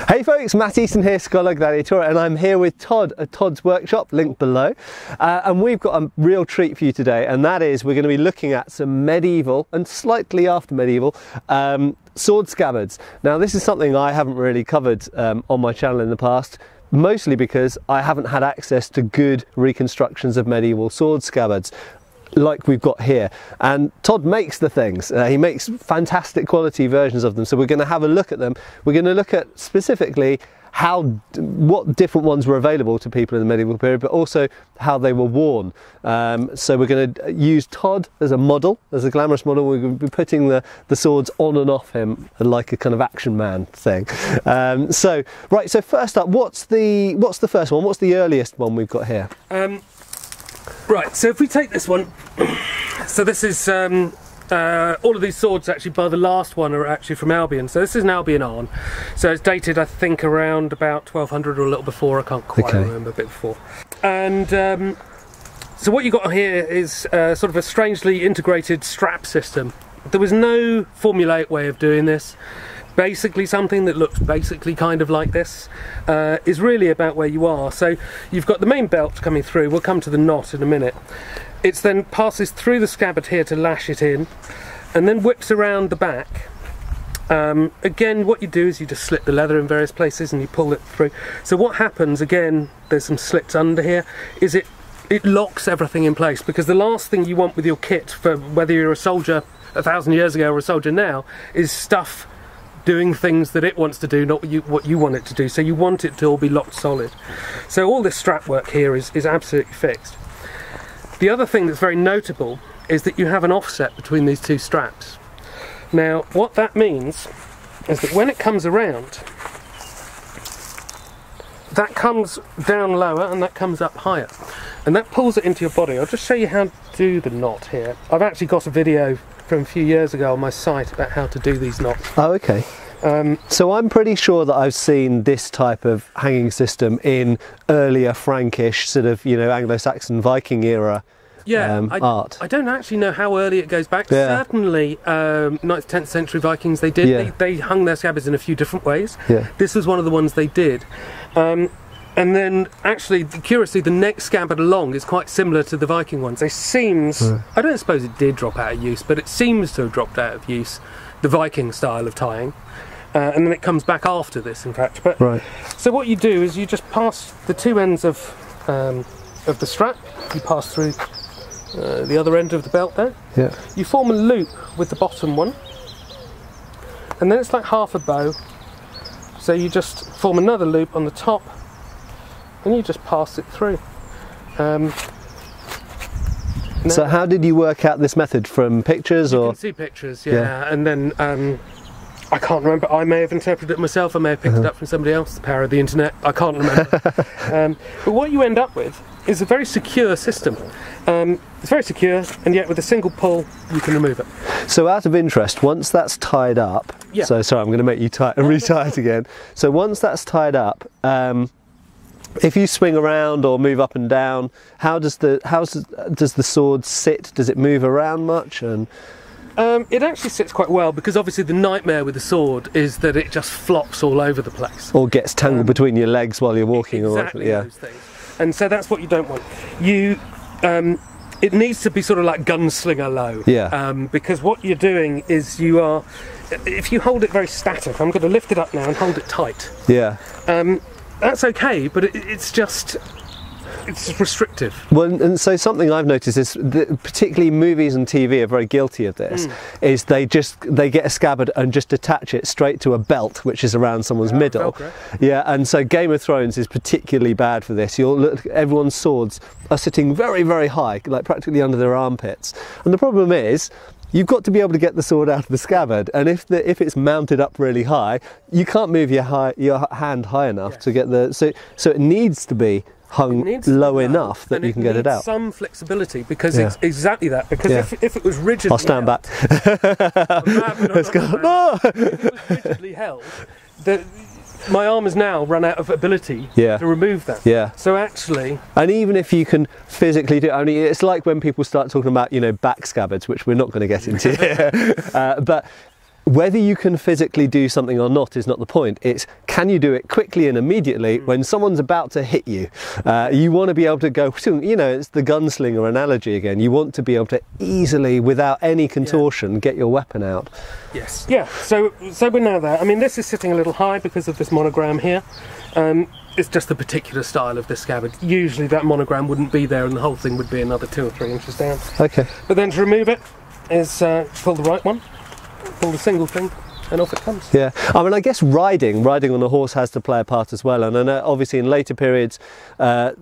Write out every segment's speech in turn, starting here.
Hey folks, Matt Easton here, Scholar Gladiator, and I'm here with Todd at Todd's Workshop, linked below. And we've got a real treat for you today, and that is we're going to be looking at some medieval and slightly after medieval sword scabbards. Now this is something I haven't really covered on my channel in the past, mostly because I haven't had access to good reconstructions of medieval sword scabbards like we've got here, and Todd makes the things. He makes fantastic quality versions of them, so we're going to have a look at them. We're going to look at specifically what different ones were available to people in the medieval period, but also how they were worn. So we're going to use Todd as a model, as a glamorous model. We're going to be putting the swords on and off him like a kind of action man thing. So first up, what's the first one? What's the earliest one we've got here? Right, so if we take this one, so this is, all of these swords actually, by the last one, are actually from Albion. So this is an Albion Arn. So it's dated, I think, around about 1200 or a little before, I can't quite remember, a bit before. And so what you got here is sort of a strangely integrated strap system. There was no formulaic way of doing this. Basically something that looks basically kind of like this is really about where you are. So you've got the main belt coming through. We'll come to the knot in a minute. It then passes through the scabbard here to lash it in, and then whips around the back. Again, what you do is you just slit the leather in various places and you pull it through. So what happens, again, there's some slits under here, is it locks everything in place, because the last thing you want with your kit, for whether you're a soldier 1,000 years ago or a soldier now, is stuff doing things that it wants to do, not what you want it to do. So you want it to all be locked solid. So all this strap work here is absolutely fixed. The other thing that's very notable is that you have an offset between these two straps. Now what that means is that when it comes around, that comes down lower and that comes up higher, and that pulls it into your body. I'll just show you how to do the knot here. I've actually got a video from a few years ago on my site about how to do these knots. Oh, okay. So I'm pretty sure that I've seen this type of hanging system in earlier Frankish, sort of, you know, Anglo-Saxon Viking era art. I don't actually know how early it goes back. Yeah. Certainly 9th, 10th century Vikings, they did. Yeah. They hung their scabbards in a few different ways. Yeah. This was one of the ones they did. And then, actually, curiously, the next scabbard along is quite similar to the Viking ones. It seems, I don't suppose it did drop out of use, but it seems to have dropped out of use, the Viking style of tying. And then it comes back after this, in fact. But so what you do is you just pass the two ends of the strap. You pass through the other end of the belt there. Yeah. You form a loop with the bottom one, and then it's like half a bow. So you just form another loop on the top, and you just pass it through. So how did you work out this method? From pictures, or? You can see pictures, yeah. And then I can't remember, I may have interpreted it myself, I may have picked it up from somebody else, the power of the internet, I can't remember. But what you end up with is a very secure system. It's very secure, and yet with a single pull you can remove it. So out of interest, once that's tied up, so sorry, I'm going to make you retie it again. So once that's tied up, if you swing around or move up and down, how does the sword sit? Does it move around much? And it actually sits quite well, because obviously the nightmare with the sword is that it just flops all over the place. Or gets tangled between your legs while you're walking. Exactly, those things. And so that's what you don't want. It needs to be sort of like gunslinger low. Yeah. Because what you're doing is if you hold it very static, I'm going to lift it up now and hold it tight. Yeah. That's okay, but it's just restrictive. Well, and so something I've noticed is that particularly movies and TV are very guilty of this, is they get a scabbard and just attach it straight to a belt which is around someone's middle. Velcro. Yeah, and so Game of Thrones is particularly bad for this. You'll look, everyone's swords are sitting very, very high, like practically under their armpits. And the problem is, you've got to be able to get the sword out of the scabbard, and if it's mounted up really high, you can't move your hand high enough to get the. So it needs to be hung low enough that you can get it out. Some flexibility, because it's exactly that. Because if it was rigidly, I'll stand back. Let's go. If it was rigidly held, my arm has now run out of ability to remove that. Yeah. So actually, and even if you can physically do it, I mean, it's like when people start talking about, you know, back scabbards, which we're not going to get into here, but whether you can physically do something or not is not the point. It's, can you do it quickly and immediately when someone's about to hit you? You want to be able to go, you know, it's the gunslinger analogy again. You want to be able to easily, without any contortion, get your weapon out. Yes. Yeah, so we're now there. I mean, this is sitting a little high because of this monogram here. It's just the particular style of this scabbard. Usually that monogram wouldn't be there and the whole thing would be another 2 or 3 inches down. Okay. But then to remove it is pull the right one, pull the single thing, and off it comes. Yeah, I mean, I guess riding on a horse has to play a part as well, and I know obviously in later periods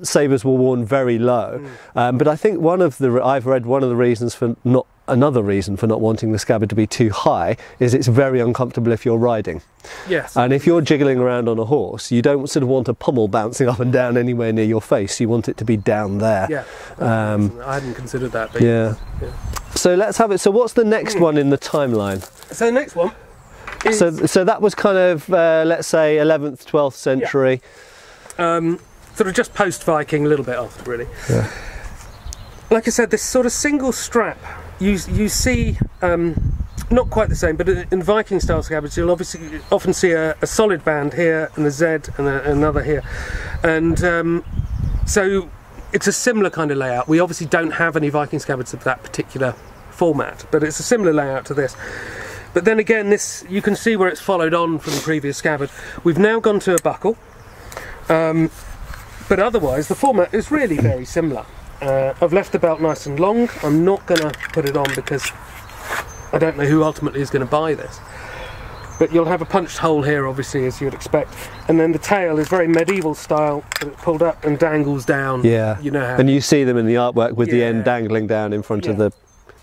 sabres were worn very low, but I think I've read one of the reasons for not wanting the scabbard to be too high is it's very uncomfortable if you're riding. Yes. And if you're jiggling around on a horse, you don't sort of want a pommel bouncing up and down anywhere near your face. You want it to be down there. Yeah. I hadn't considered that. But yeah. So let's have it. So what's the next one in the timeline? So the next one is... So that was kind of, let's say, 11th, 12th century. Yeah. Sort of just post-Viking, a little bit after, really. Yeah. Like I said, this sort of single strap, you see, not quite the same, but in Viking-style scabbards, you'll obviously often see a solid band here and a Z and another here. And so it's a similar kind of layout. We obviously don't have any Viking scabbards of that particular format, but it's a similar layout to this. But then again, this, you can see where it's followed on from the previous scabbard. We've now gone to a buckle, but otherwise the format is really very similar. I've left the belt nice and long. I'm not going to put it on because I don't know who ultimately is going to buy this. But you'll have a punched hole here, obviously, as you'd expect. And then the tail is very medieval style, but it's pulled up and dangles down. Yeah. You know how. And you see them in the artwork with the end dangling down in front of the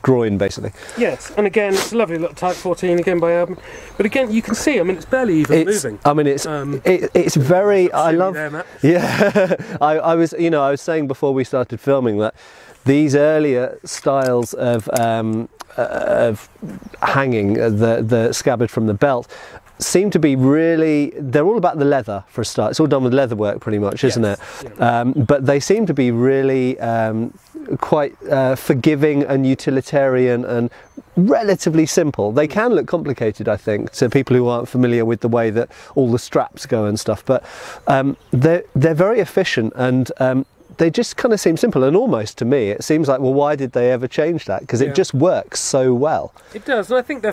groin, basically. Yes, and again, it's a lovely little Type 14 again by Albion. But again, you can see, I mean, it's barely even moving. I mean, it's very. I love. Yeah, I was saying before we started filming that these earlier styles of hanging the scabbard from the belt seem to be really, they're all about the leather for a start. It's all done with leather work pretty much, isn't it? Yeah. But they seem to be really quite forgiving and utilitarian and relatively simple. They can look complicated, I think, to people who aren't familiar with the way that all the straps go and stuff, but they're very efficient, and they just kind of seem simple, and almost to me it seems like, well, why did they ever change that? Because it just works so well. It does, and I think they're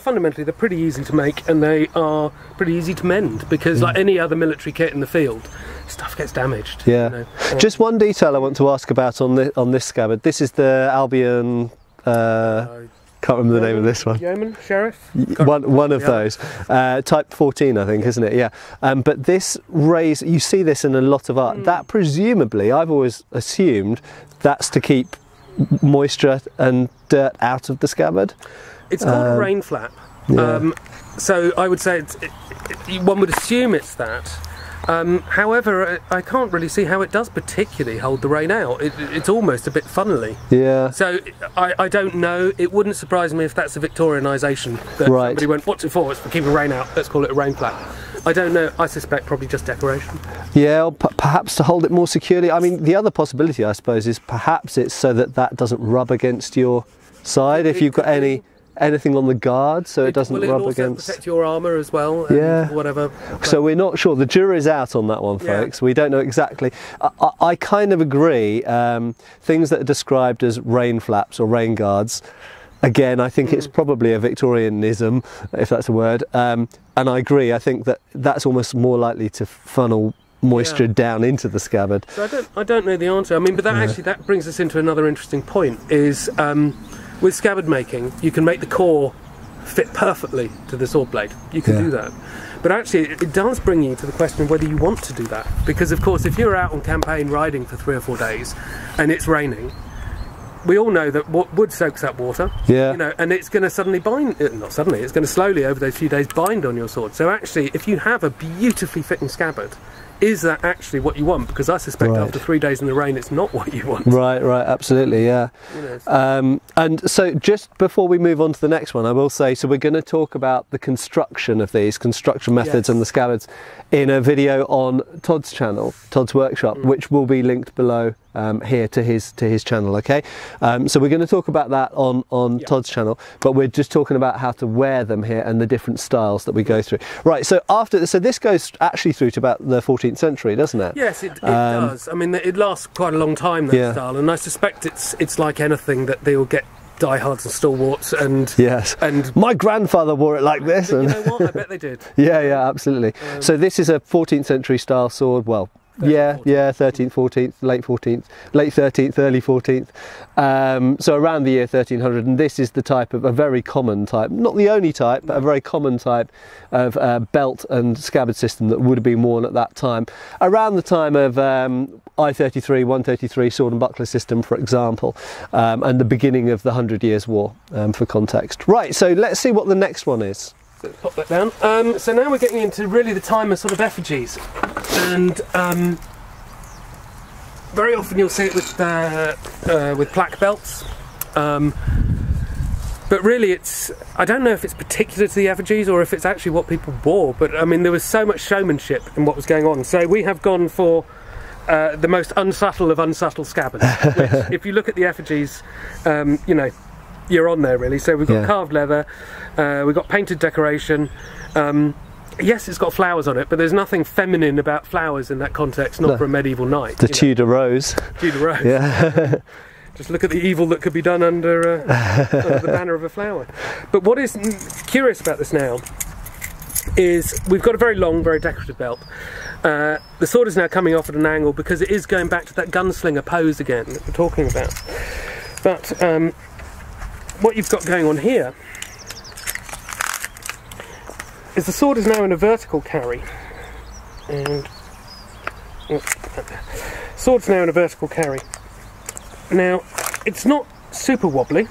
pretty easy to make, and they are pretty easy to mend, because like any other military kit in the field, stuff gets damaged. Yeah. You know? Just one detail I want to ask about on this scabbard. This is the Albion. Can't remember the name of this one. Yeoman, Sheriff? One of those. Type 14, I think, isn't it? Yeah. But this raise, you see this in a lot of art. That presumably, I've always assumed, that's to keep moisture and dirt out of the scabbard. It's called a rain flap. Yeah. So I would say one would assume it's that. However, I can't really see how it does particularly hold the rain out. It's almost a bit funnily. Yeah. So I don't know. It wouldn't surprise me if that's a Victorianisation. That somebody went, what's it for? It's for keeping rain out. Let's call it a rain flap. I don't know. I suspect probably just decoration. Yeah, or perhaps to hold it more securely. I mean, the other possibility, I suppose, is perhaps it's so that doesn't rub against your side if you've got anything on the guard, so it doesn't rub against. Protect your armour as well. And whatever. So we're not sure. The jury's out on that one, folks. Yeah. We don't know exactly. I kind of agree. Things that are described as rain flaps or rain guards, again, I think it's probably a Victorianism, if that's a word. And I agree. I think that's almost more likely to funnel moisture down into the scabbard. So I don't know the answer. I mean, but that brings us into another interesting point. Is with scabbard making, you can make the core fit perfectly to the sword blade. You can do that. But actually, it does bring you to the question of whether you want to do that. Because, of course, if you're out on campaign riding for 3 or 4 days and it's raining, we all know that wood soaks up water. Yeah. You know, and it's going to suddenly bind, not suddenly, it's going to slowly over those few days bind on your sword. So actually, if you have a beautifully fitting scabbard, is that actually what you want? Because I suspect after 3 days in the rain, it's not what you want. Right, absolutely, yeah. And so just before we move on to the next one, I will say, so we're going to talk about the construction of these, construction methods and the scabbards in a video on Todd's channel, Todd's Workshop, which will be linked below here to his channel, okay? So we're going to talk about that on Todd's channel, but we're just talking about how to wear them here and the different styles that we go through. Right, so this goes actually through to about the 14th century, doesn't it? Yes, it does. I mean, it lasts quite a long time, that style, and I suspect it's like anything, that they'll get diehards and stalwarts, and and my grandfather wore it like this, and you know what, I bet they did. yeah, absolutely. So this is a 14th century style sword. Well, 13th, 14th, late 14th, late 13th, early 14th, so around the year 1300, and this is the type of a very common type, not the only type, but a very common type of belt and scabbard system that would have been worn at that time, around the time of I-33, 133 sword and buckler system, for example, and the beginning of the 100 Years' War, for context. Right, so let's see what the next one is. Pop that down. So now we're getting into really the time of sort of effigies, and very often you'll see it with plaque belts, but really I don't know if it's particular to the effigies or if it's actually what people wore, but I mean there was so much showmanship in what was going on, so we have gone for the most unsubtle of unsubtle scabbards, which, if you look at the effigies, you know, you're on there really. So we've got carved leather, we've got painted decoration, yes, it's got flowers on it, but there's nothing feminine about flowers in that context, not for a medieval knight. The Tudor rose. Tudor rose. Yeah. Just look at the evil that could be done under the banner of a flower. But what is curious about this now is we've got a very long, very decorative belt. The sword is now coming off at an angle because it is going back to that gunslinger pose again that we're talking about. But what you've got going on here is the sword is now in a vertical carry, and sword's now in a vertical carry. Now it's not super wobbly,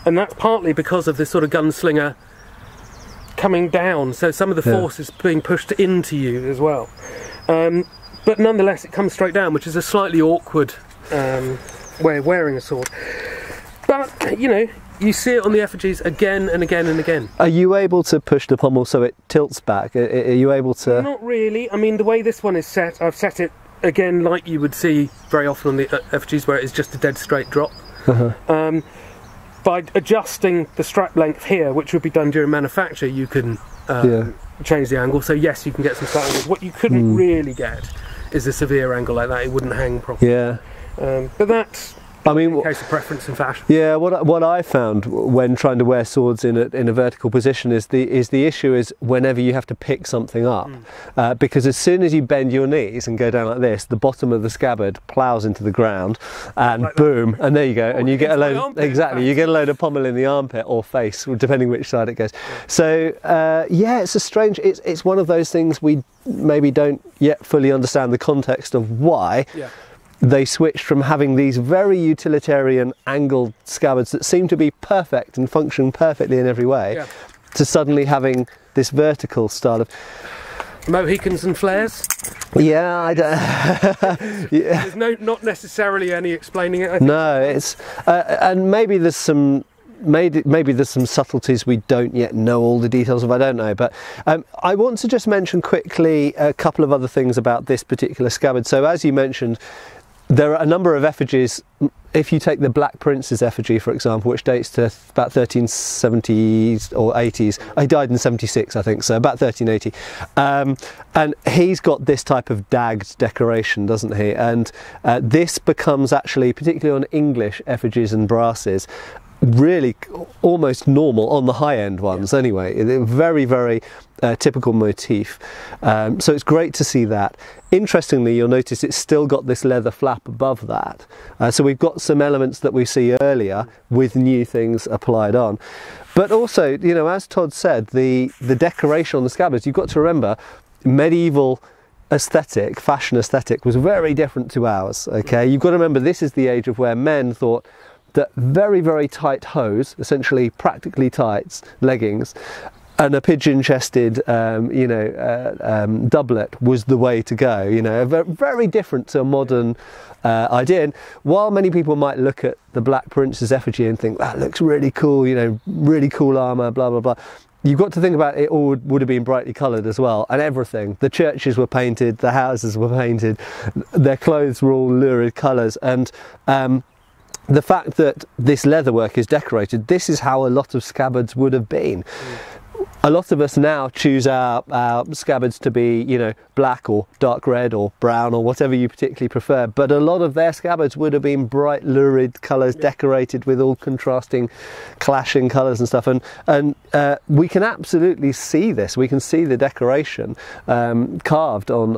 and that's partly because of this sort of gunslinger coming down, so some of the force is being pushed into you as well, but nonetheless it comes straight down, which is a slightly awkward way of wearing a sword. But you know, you see it on the effigies again and again and again. Are you able to push the pommel so it tilts back? Are you able to? Not really. I mean, the way this one is set, I've set it again like you would see very often on the effigies, where it is just a dead straight drop. By adjusting the strap length here, which would be done during manufacture, you can change the angle. So yes, you can get some slight angles. What you couldn't really get is a severe angle like that. It wouldn't hang properly. Yeah. But that's, I mean, in case of preference and fashion. Yeah, what I found when trying to wear swords in a vertical position is the issue is whenever you have to pick something up, because as soon as you bend your knees and go down like this, the bottom of the scabbard ploughs into the ground, and like boom, and there you go, and you get a load. Exactly, you get a load of pommel in the armpit or face, depending which side it goes. So yeah, it's a strange. It's one of those things we maybe don't yet fully understand the context of why. Yeah. They switched from having these very utilitarian angled scabbards that seem to be perfect and function perfectly in every way, to suddenly having this vertical style of Mohicans and flares. Yeah, I don't. There's not necessarily any explaining it. I think. No, it's and maybe there's some. Maybe there's some subtleties we don't yet know all the details of, I don't know, but I want to just mention quickly a couple of other things about this particular scabbard. So as you mentioned, there are a number of effigies. If you take the Black Prince's effigy, for example, which dates to about 1370s or 80s, he died in 76, I think, so about 1380, and he's got this type of dagged decoration, doesn't he? And this becomes actually, particularly on English effigies and brasses, really almost normal on the high-end ones anyway. Very, very typical motif. So it's great to see that. Interestingly, you'll notice it's still got this leather flap above that. So we've got some elements that we see earlier with new things applied on. But also, you know, as Todd said, the decoration on the scabbards, you've got to remember, medieval aesthetic, fashion aesthetic, was very different to ours, okay? You've got to remember, this is the age of where men thought that very, very tight hose, essentially practically tights, leggings, and a pigeon-chested, doublet was the way to go. You know, very different to a modern idea. And while many people might look at the Black Prince's effigy and think that looks really cool, you know, really cool armour, blah blah blah, you've got to think about it all would have been brightly coloured as well, and everything. The churches were painted, the houses were painted, their clothes were all lurid colours, and the fact that this leatherwork is decorated, this is how a lot of scabbards would have been. A lot of us now choose our scabbards to be, you know, black or dark red or brown or whatever you particularly prefer, but a lot of their scabbards would have been bright, lurid colours, decorated with all contrasting, clashing colours and stuff. And we can absolutely see this. We can see the decoration carved on,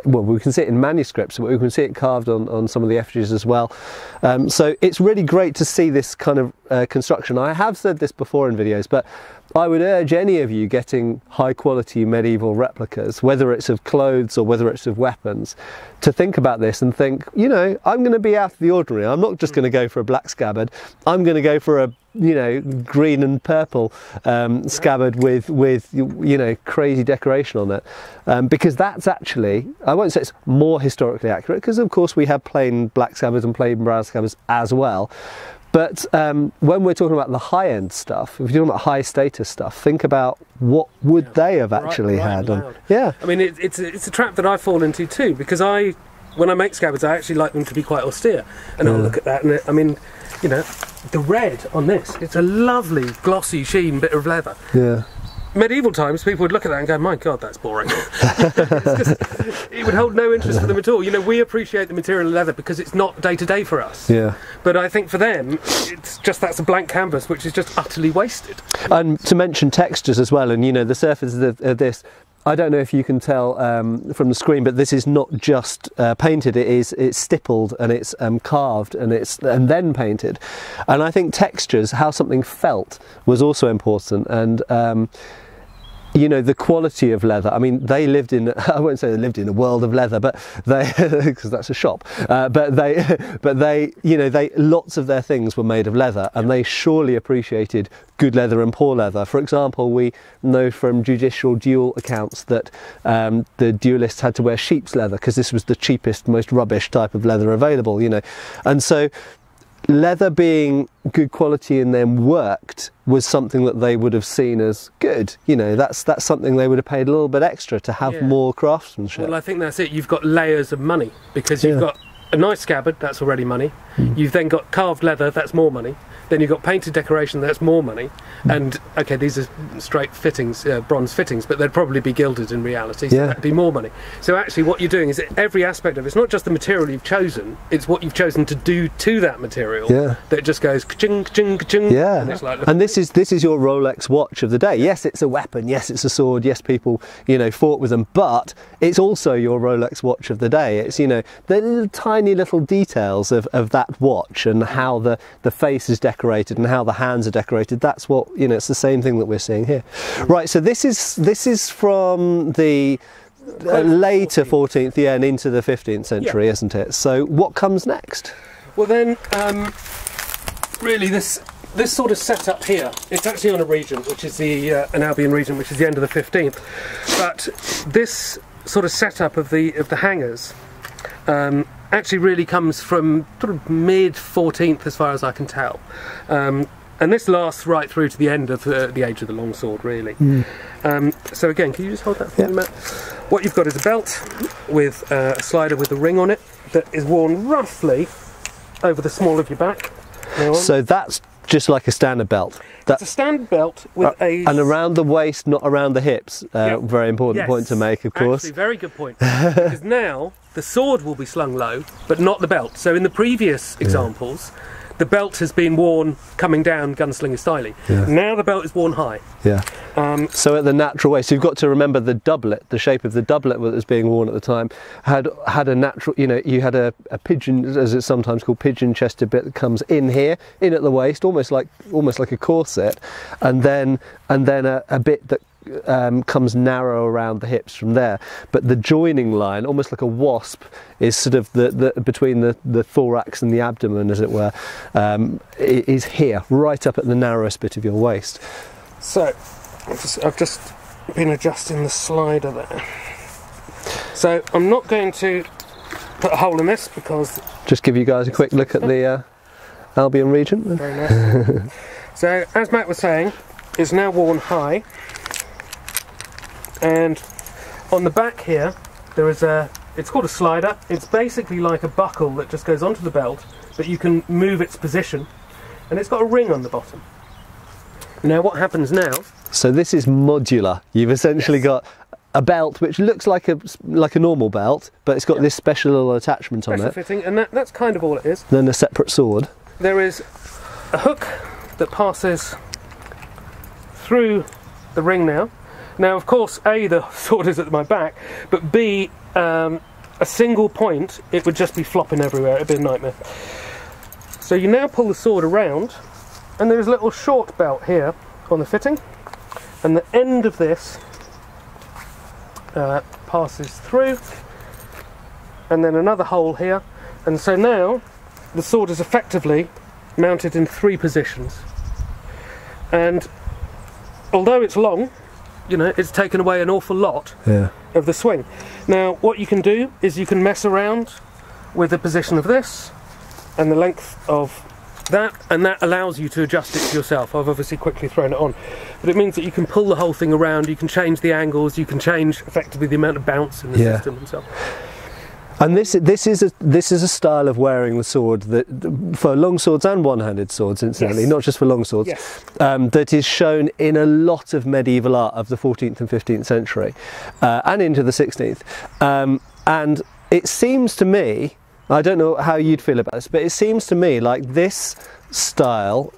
well, we can see it in manuscripts, but we can see it carved on some of the effigies as well. So it's really great to see this kind of construction. I have said this before in videos, but I would urge any of you getting high quality medieval replicas, whether it's of clothes or whether it's of weapons, to think about this and think, you know, I'm going to be out of the ordinary. I'm not just going to go for a black scabbard. I'm going to go for a, you know, green and purple scabbard with you know, crazy decoration on it, because that's actually, I won't say it's more historically accurate, because of course we have plain black scabbards and plain brown scabbards as well. But when we're talking about the high-end stuff, if you're talking about high-status stuff, think about what would they have actually had. Yeah. I mean, it's a trap that I fall into too, because when I make scabbards, I actually like them to be quite austere. And I'll look at that, and I mean, you know, the red on this, it's a lovely, glossy sheen bit of leather. Yeah. Medieval times, people would look at that and go, my God, that's boring. It would hold no interest for them at all. You know, we appreciate the material of leather because it's not day to day for us. Yeah. But I think for them, it's just, that's a blank canvas, which is just utterly wasted. And to mention textures as well, and you know, the surface of this, I don't know if you can tell from the screen, but this is not just painted. It's stippled and it's carved and then painted. And I think textures, how something felt, was also important. And you know, the quality of leather. I mean, they lived in, I won't say they lived in a world of leather, but they, because that's a shop, but they, you know, lots of their things were made of leather, and they surely appreciated good leather and poor leather. For example, we know from judicial duel accounts that the duelists had to wear sheep's leather because this was the cheapest, most rubbish type of leather available, you know. And so leather being good quality and then worked was something that they would have seen as good. You know, that's something they would have paid a little bit extra to have more craftsmanship. Well, I think that's it. You've got layers of money, because you've got a nice scabbard, that's already money. You've then got carved leather, that's more money. Then you've got painted decoration, that's more money. And okay, these are straight fittings, bronze fittings, but they'd probably be gilded in reality, so that'd be more money. So actually what you're doing is every aspect of it, it's not just the material you've chosen, it's what you've chosen to do to that material that just goes ka-ching, ka-ching, ka-ching. Yeah. And this is your Rolex watch of the day. Yes, it's a weapon, yes, it's a sword, yes, people, you know, fought with them, but it's also your Rolex watch of the day. It's, you know, the tiny little details of that watch and how the face is decorated and how the hands are decorated. That's what, you know, it's the same thing that we're seeing here. Right, so this is from the later 14th, and into the 15th century, isn't it? So what comes next? Well then, really this sort of setup here, it's actually on a regent, which is an Albion regent, which is the end of the 15th. But this sort of setup of the hangers actually really comes from sort of mid 14th, as far as I can tell. And this lasts right through to the end of the age of the longsword, really. So again, can you just hold that for me, Matt? What you've got is a belt with a slider with a ring on it that is worn roughly over the small of your back. So that's just like a standard belt. It's a standard belt with and around the waist, not around the hips. Very important point to make, of course. Actually, very good point. Because now the sword will be slung low, but not the belt. So in the previous examples, the belt has been worn coming down gunslinger styling. Now the belt is worn high. So at the natural waist, so you've got to remember the doublet, the shape of the doublet that was being worn at the time had a natural, you know, you had a pigeon, as it's sometimes called, pigeon-chested bit that comes in here, in at the waist, almost like a corset, and then a bit that comes narrow around the hips from there, but the joining line, almost like a wasp, is sort of the between the thorax and the abdomen, as it were, is here, right up at the narrowest bit of your waist. So I've just been adjusting the slider there. So I'm not going to put a hole in this because... Just give you guys a quick look at the Albion region. Very nice. So, as Matt was saying, it's now worn high. And on the back here, there is it's called a slider. It's basically like a buckle that just goes onto the belt, but you can move its position. And it's got a ring on the bottom. Now what happens now... So this is modular. You've essentially got a belt which looks like a normal belt, but it's got this special little attachment on it. Special fitting, and that's kind of all it is. Then a separate sword. There is a hook that passes through the ring now. Now, of course, A, the sword is at my back, but B, a single point, it would just be flopping everywhere. It'd be a nightmare. So you now pull the sword around, and there's a little short belt here on the fitting, and the end of this passes through, and then another hole here, and so now the sword is effectively mounted in 3 positions. And although it's long, you know, it's taken away an awful lot of the swing. Now, what you can do is you can mess around with the position of this and the length of that, and that allows you to adjust it to yourself. I've obviously quickly thrown it on, but it means that you can pull the whole thing around, you can change the angles, you can change effectively the amount of bounce in the system and so on. And this is a style of wearing the sword that, for long swords and one-handed swords, incidentally, not just for long swords, that is shown in a lot of medieval art of the 14th and 15th century, and into the 16th. And it seems to me, I don't know how you'd feel about this, but it seems to me like this style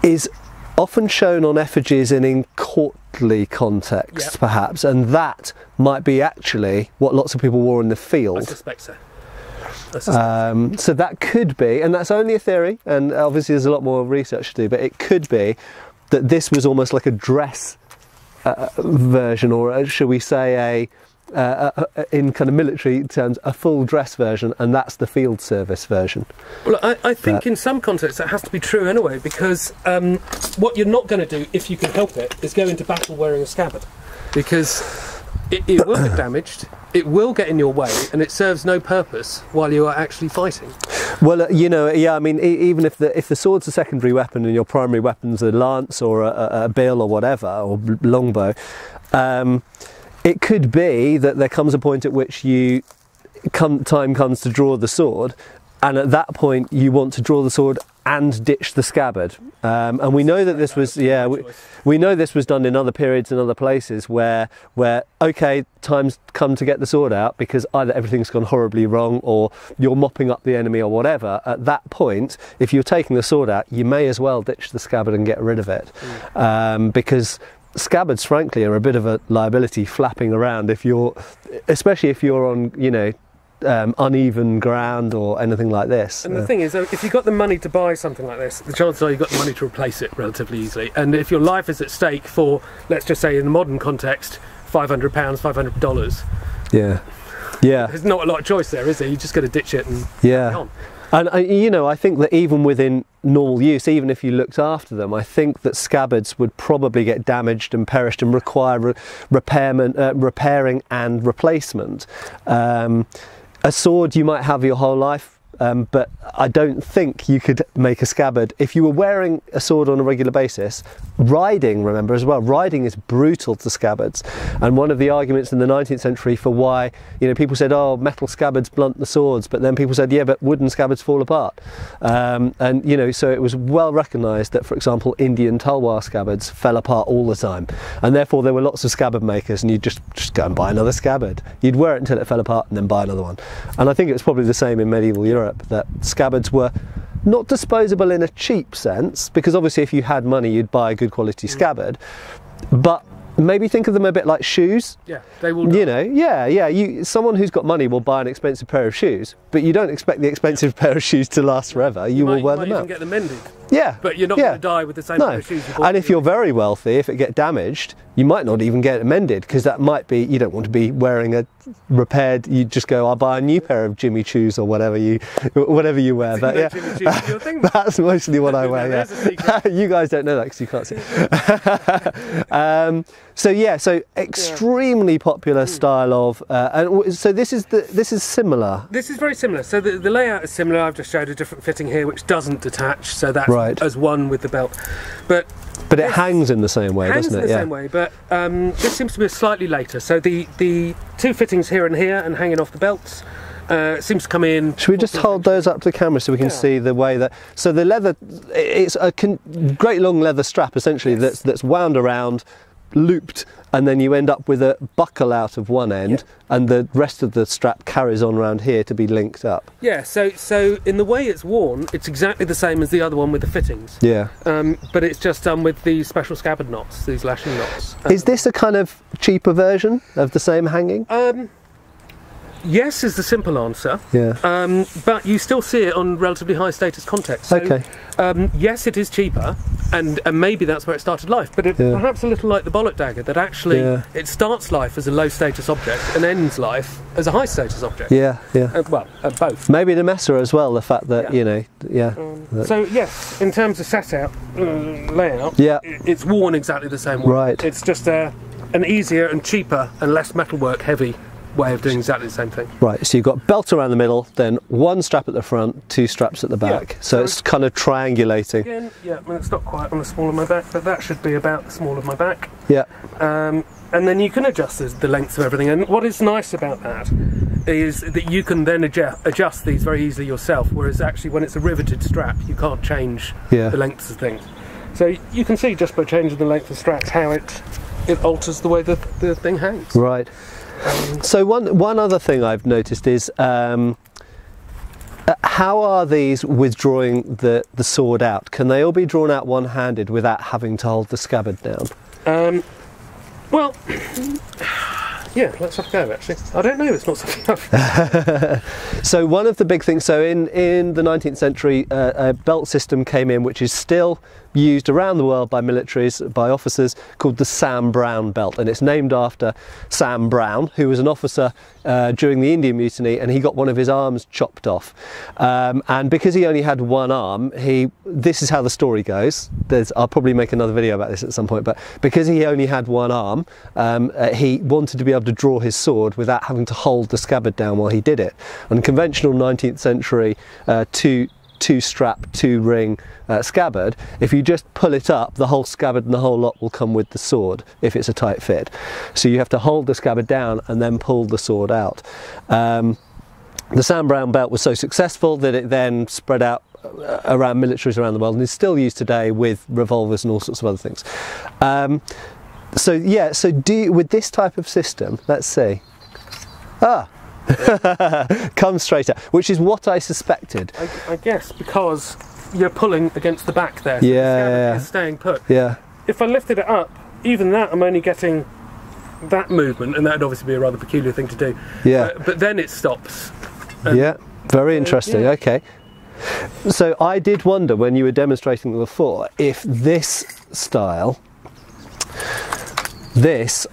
is often shown on effigies and in courtly contexts, perhaps, and that might be actually what lots of people wore in the field. I suspect so. So that could be, and that's only a theory, and obviously there's a lot more research to do, but it could be that this was almost like a dress version, or should we say in kind of military terms, a full dress version, and that's the field service version. Well, I think in some contexts that has to be true anyway, because what you're not going to do, if you can help it, is go into battle wearing a scabbard, because it will get damaged, it will get in your way, and it serves no purpose while you are actually fighting. Well, you know, I mean, even if the sword's a secondary weapon and your primary weapon's a lance or a bill or whatever, or longbow, it could be that there comes a point at which time comes to draw the sword, and at that point you want to draw the sword and ditch the scabbard. And we know that this was, we know this was done in other periods and other places where okay, time's come to get the sword out because either everything's gone horribly wrong or you're mopping up the enemy or whatever. At that point, if you're taking the sword out, you may as well ditch the scabbard and get rid of it, because scabbards, frankly, are a bit of a liability flapping around especially if you're on, you know, uneven ground or anything like this. And the thing is, if you've got the money to buy something like this, the chances are you've got the money to replace it relatively easily. And if your life is at stake for, let's just say in the modern context, £500, $500, there's not a lot of choice there, is there? You just got to ditch it and carry on. And you know, I think that even within normal use, even if you looked after them, I think that scabbards would probably get damaged and perished and require repairing and replacement. A sword you might have your whole life, but I don't think you could make a scabbard if you were wearing a sword on a regular basis. Riding, remember as well, riding is brutal to scabbards, and one of the arguments in the 19th century for why, you know, people said, oh, metal scabbards blunt the swords, but then people said, yeah, but wooden scabbards fall apart, and you know, so it was well recognised that, for example, Indian tulwar scabbards fell apart all the time, and therefore there were lots of scabbard makers, and you'd just go and buy another scabbard. You'd wear it until it fell apart and then buy another one. And I think it was probably the same in medieval Europe, that scabbards were not disposable in a cheap sense, because obviously if you had money you'd buy a good quality scabbard, but maybe think of them a bit like shoes. Yeah, they will. You know, someone who's got money will buy an expensive pair of shoes, but you don't expect the expensive pair of shoes to last forever. You will wear them out. You might even get them mended Yeah. But you're not going to die with the same pair of shoes you bought. And if you're very wealthy, if it get damaged, you might not even get it mended, because that might be, you don't want to be wearing a repaired, you just go, I'll buy a new pair of Jimmy Choos or whatever you wear. But yeah, Jimmy Choos is your thing, that's mostly what I wear. There's a secret. You guys don't know that because you can't see. So extremely popular style of, and so this is similar. This is very similar. So the layout is similar. I've just showed a different fitting here, which doesn't detach. So that's as one with the belt, but it hangs in the same way, doesn't it? Hangs in the same way, but this seems to be slightly later. So the two fittings here and here, and hanging off the belts, seems to come in. Should we just hold those up to the camera so we can see the way that? So the leather, it's a great long leather strap essentially that's wound around, looped, and then you end up with a buckle out of one end, and the rest of the strap carries on around here to be linked up. Yeah, so in the way it's worn, it's exactly the same as the other one with the fittings. Yeah. But it's just done with these special scabbard knots, these lashing knots. Is this a kind of cheaper version of the same hanging? Yes is the simple answer. Yeah. But you still see it on relatively high status contexts. So, okay. Yes, it is cheaper, and maybe that's where it started life. But it, perhaps a little like the bollock dagger, that actually it starts life as a low status object and ends life as a high status object. Yeah, yeah. Both. Maybe the Messer as well. The fact that you know, so yes, in terms of setup, layout, it's worn exactly the same way. Right. It's just an easier and cheaper and less metalwork heavy way of doing exactly the same thing. Right, so you've got belt around the middle, then one strap at the front, two straps at the back. So it's kind of triangulating. Again, I mean, it's not quite on the small of my back, but that should be about the small of my back. Yeah. And then you can adjust the lengths of everything. And what is nice about that is that you can then adjust these very easily yourself, whereas actually when it's a riveted strap, you can't change the lengths of things. So you can see just by changing the length of straps how it alters the way the thing hangs. Right. So one other thing I've noticed is how are these withdrawing the sword out? Can they all be drawn out one-handed without having to hold the scabbard down? Well, yeah, let's have a go actually. I don't know, it's not something So one of the big things, so in the 19th century a belt system came in which is still used around the world by militaries, by officers, called the Sam Browne Belt, and it's named after Sam Browne, who was an officer during the Indian Mutiny, and he got one of his arms chopped off, and because he only had one arm, this is how the story goes. I'll probably make another video about this at some point, but because he only had one arm, he wanted to be able to draw his sword without having to hold the scabbard down while he did it. And conventional 19th century two strap, two ring scabbard, if you just pull it up, the whole scabbard and the whole lot will come with the sword if it's a tight fit. So you have to hold the scabbard down and then pull the sword out. The Sam Browne Belt was so successful that it then spread out around militaries around the world and is still used today with revolvers and all sorts of other things. So with this type of system, let's see. Come straight out, which is what I suspected. I guess because you're pulling against the back there, so the scabbard is staying put. Yeah. If I lifted it up, even that, I'm only getting that movement, and that would obviously be a rather peculiar thing to do. Yeah. But then it stops. Yeah, very interesting. Okay. So I did wonder when you were demonstrating before if this style,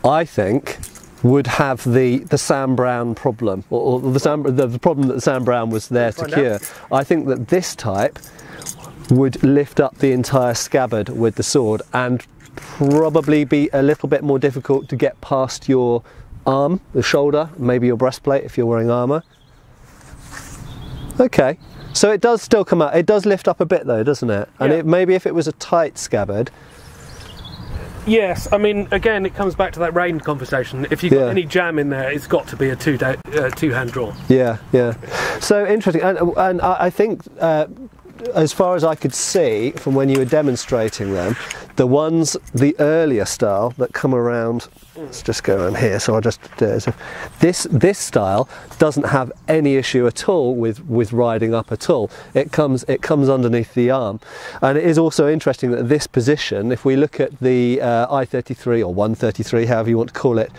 I think, would have the Sam Browne problem, or the problem that the Sam Browne was there to cure. I think that this type would lift up the entire scabbard with the sword and probably be a little bit more difficult to get past your arm, the shoulder, maybe your breastplate if you're wearing armour. Okay, so it does still come out, it does lift up a bit though, doesn't it? And maybe if it was a tight scabbard. Yes, I mean, again, it comes back to that rain conversation. If you've got any jam in there, it's got to be a two-hand draw. Yeah, yeah. So interesting, and I think, as far as I could see from when you were demonstrating them, the earlier style that come around, let's just go around here, so I'll just do it. So this style doesn't have any issue at all with riding up at all. It comes underneath the arm. And it is also interesting that this position, if we look at the I-33 or 133, however you want to call it,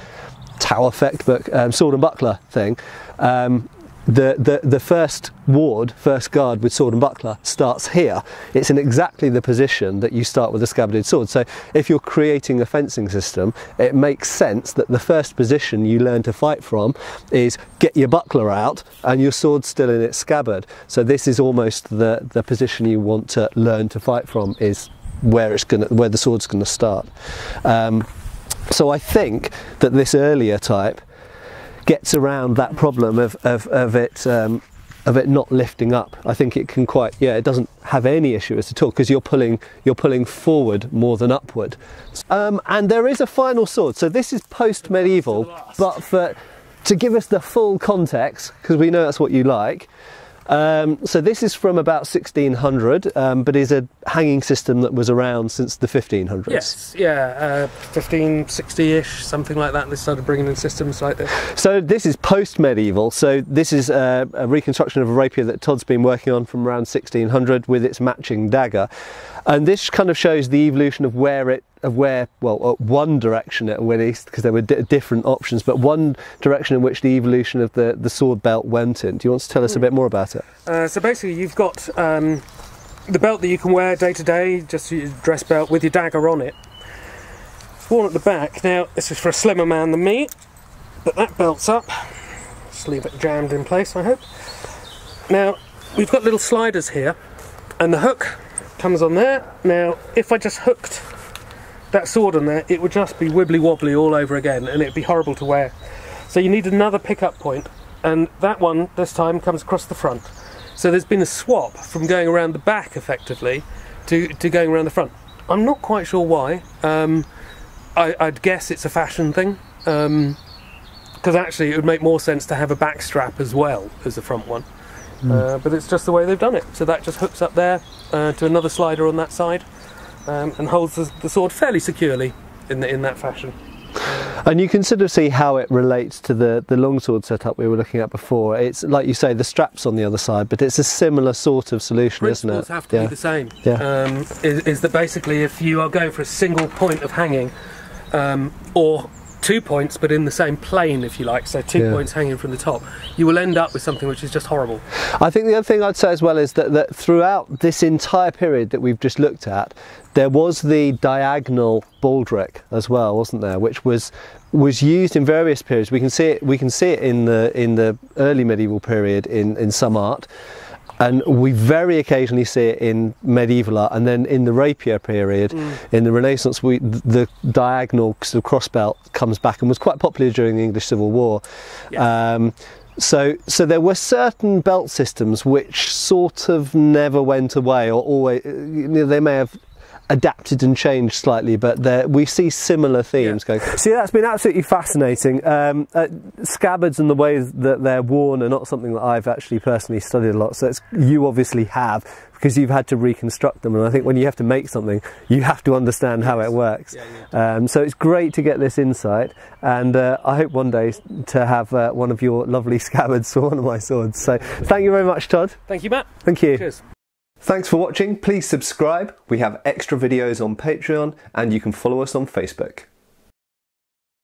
Tau effect, but sword and buckler thing, the first ward, first guard with sword and buckler starts here. It's in exactly the position that you start with a scabbarded sword. So if you're creating a fencing system, it makes sense that the first position you learn to fight from is get your buckler out and your sword still in its scabbard. So this is almost the position you want to learn to fight from, is where the sword's gonna start. So I think that this earlier type gets around that problem of it not lifting up. I think it can it doesn't have any issue at all, because you're pulling forward more than upward. And there is a final sword. So this is post-medieval, but to give us the full context, because we know that's what you like. So this is from about 1600, but is a hanging system that was around since the 1500s. Yes, yeah, 1560-ish, something like that. They started bringing in systems like this. So this is post-medieval. So this is a reconstruction of a rapier that Todd's been working on from around 1600 with its matching dagger. And this kind of shows the evolution of one direction at least, because there were different options, but one direction in which the evolution of the sword belt went in. Do you want to tell us a bit more about it? So basically you've got the belt that you can wear day to day, just your dress belt with your dagger on it. It's worn at the back. Now this is for a slimmer man than me, but that belt's up. Just leave it jammed in place, I hope. Now we've got little sliders here, and the hook comes on there. Now if I just hooked that sword on there, it would just be wibbly wobbly all over again, and it'd be horrible to wear. So you need another pickup point, and that one this time comes across the front. So there's been a swap from going around the back effectively to going around the front. I'm not quite sure why. I'd guess it's a fashion thing, because actually it would make more sense to have a back strap as well as the front one. But it's just the way they've done it. So that just hooks up there to another slider on that side, and holds the sword fairly securely in that fashion. And you can sort of see how it relates to the longsword setup we were looking at before. It's like you say, the strap's on the other side, but it's a similar sort of solution, isn't it? Principles have to be the same. Yeah. Is that basically if you are going for a single point of hanging, or 2 points but in the same plane, if you like, so 2 points hanging from the top, you will end up with something which is just horrible. I think the other thing I'd say as well is that throughout this entire period that we've just looked at, there was the diagonal baldrick as well, wasn't there, which was used in various periods. We can see it in the early medieval period in some art. And we very occasionally see it in medieval art, and then in the rapier period, in the Renaissance, the diagonal sort of cross belt comes back and was quite popular during the English Civil War. Yeah. So there were certain belt systems which sort of never went away, or always, they may have adapted and changed slightly, but we see similar themes going. See, that's been absolutely fascinating. Scabbards and the ways that they're worn are not something that I've actually personally studied a lot, so you obviously have, because you've had to reconstruct them, and I think when you have to make something, you have to understand how it works. So it's great to get this insight, and I hope one day to have one of your lovely scabbards for one of my swords. So thank you very much, Todd. Thank you, Matt. Thank you. Cheers. Thanks for watching. Please subscribe. We have extra videos on Patreon, and you can follow us on Facebook.